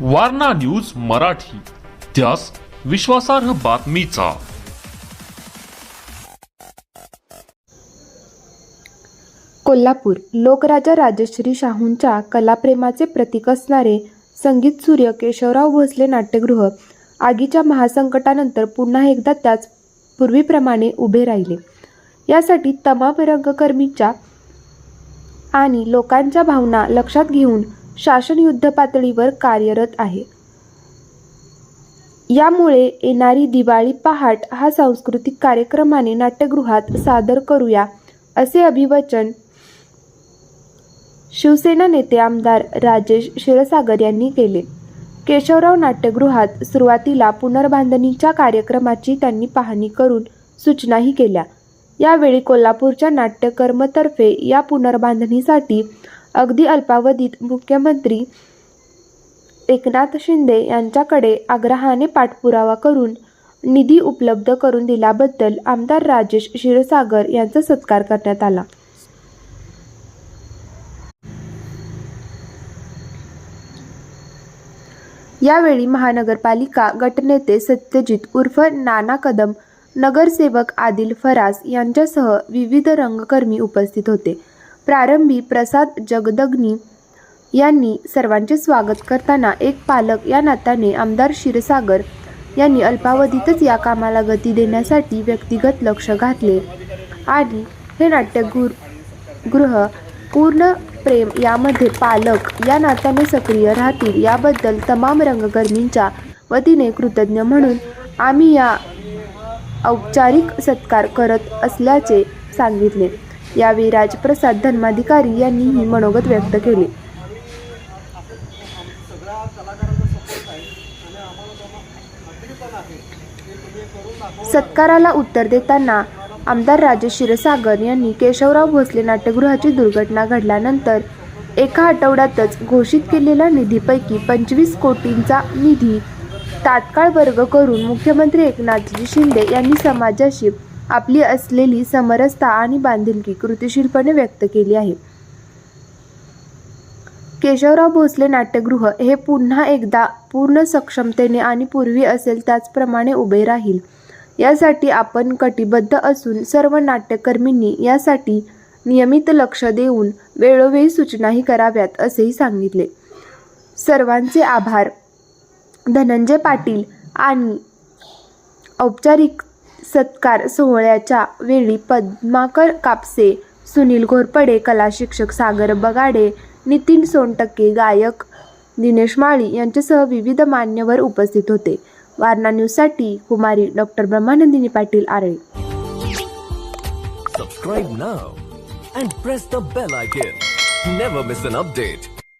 Warna news Marathi, त्यास विश्वासार्ह बातमीचा। कोल्हापूर लोकराजा राजश्री शाहूंच्या कलाप्रेमाचे प्रतीक असणारे संगीत सूर्य केशवराव भोसले नाट्यगृह आगीच्या महासंकटानंतर पुन्हा एकदा त्याच पूर्वीप्रमाणे उभे राहिले। यासाठी तमाम रंगकर्मींच्या आणि लोकांच्या भावना लक्षात घेऊन शासन युद्धपातळीवर कार्यरत आहे। यामुळे येणारी दिवाळी पहाट हा सांस्कृतिक कार्यक्रमाने नाट्यगृहात सादर करूया असे अभिवचन शिवसेना नेते आमदार राजेश क्षीरसागर यांनी केले। केशवराव नाट्यगृहात सुरुवातीला पुनर्बांधणीच्या कार्यक्रमाची त्यांनी पाहणी करून सूचनाही केल्या। यावेळी कोल्हापूरच्या नाट्यकर्मतर्फे या पुनर्बांधणीसाठी अगदी अल्पावधीत मुख्यमंत्री एकनाथ शिंदे यांच्याकडे आग्रहाने पाठपुरावा करून निधी उपलब्ध करून दिल्याबद्दल आमदार राजेश क्षीरसागर यांचा सत्कार करण्यात आला। यावेळी महानगरपालिका गटनेते सत्यजित उर्फ नाना कदम, नगरसेवक आदिल फरास यांच्यासह विविध रंगकर्मी उपस्थित होते। प्रारंभी प्रसाद जगदग्नी यांनी सर्वांचे स्वागत करताना एक पालक या नात्याने आमदार क्षीरसागर यांनी अल्पावधीतच या कामाला गती देण्यासाठी व्यक्तिगत लक्ष घातले आणि हे नाट्यगृह पूर्ण प्रेम यामध्ये पालक या नात्याने सक्रिय राहतील याबद्दल तमाम रंगकर्मींच्या वतीने कृतज्ञ म्हणून आम्ही या औपचारिक सत्कार करत असल्याचे सांगितले। यावेळी राजप्रसाद धर्माधिकारी यांनीही मनोगत व्यक्त केले। सत्काराला उत्तर देताना आमदार राजेश क्षीरसागर यांनी केशवराव भोसले नाट्यगृहाची दुर्घटना घडल्यानंतर एका आठवड्यातच घोषित केलेल्या निधीपैकी 25 कोटींचा निधी तात्काळ वर्ग करून मुख्यमंत्री एकनाथजी शिंदे यांनी समाजाशी आपली असलेली समरसता आणि बांधिलकी कृतीशीलपणे व्यक्त केली आहे। केशवराव भोसले नाट्यगृह हे पुन्हा एकदा पूर्ण सक्षमतेने आणि पूर्वी असेल त्याचप्रमाणे उभे राहील यासाठी आपण कटिबद्ध असून सर्व नाट्यकर्मींनी यासाठी नियमित लक्ष देऊन वेळोवेळी सूचनाही कराव्यात असेही सांगितले। सर्वांचे आभार। धनंजय पाटील आणि औपचारिक सत्कार सोहळ्याच्या वेळी पद्माकर कापसे, सुनील घोरपडे, कला शिक्षक सागर बगाडे, नितीन सोनटक्के, गायक दिनेश माळी यांच्यासह विविध मान्यवर उपस्थित होते। वारणा न्यूजसाठी कुमारी doctor Brahmanandini Patil Arale. Subscribe now and press the bell icon. Never miss an update.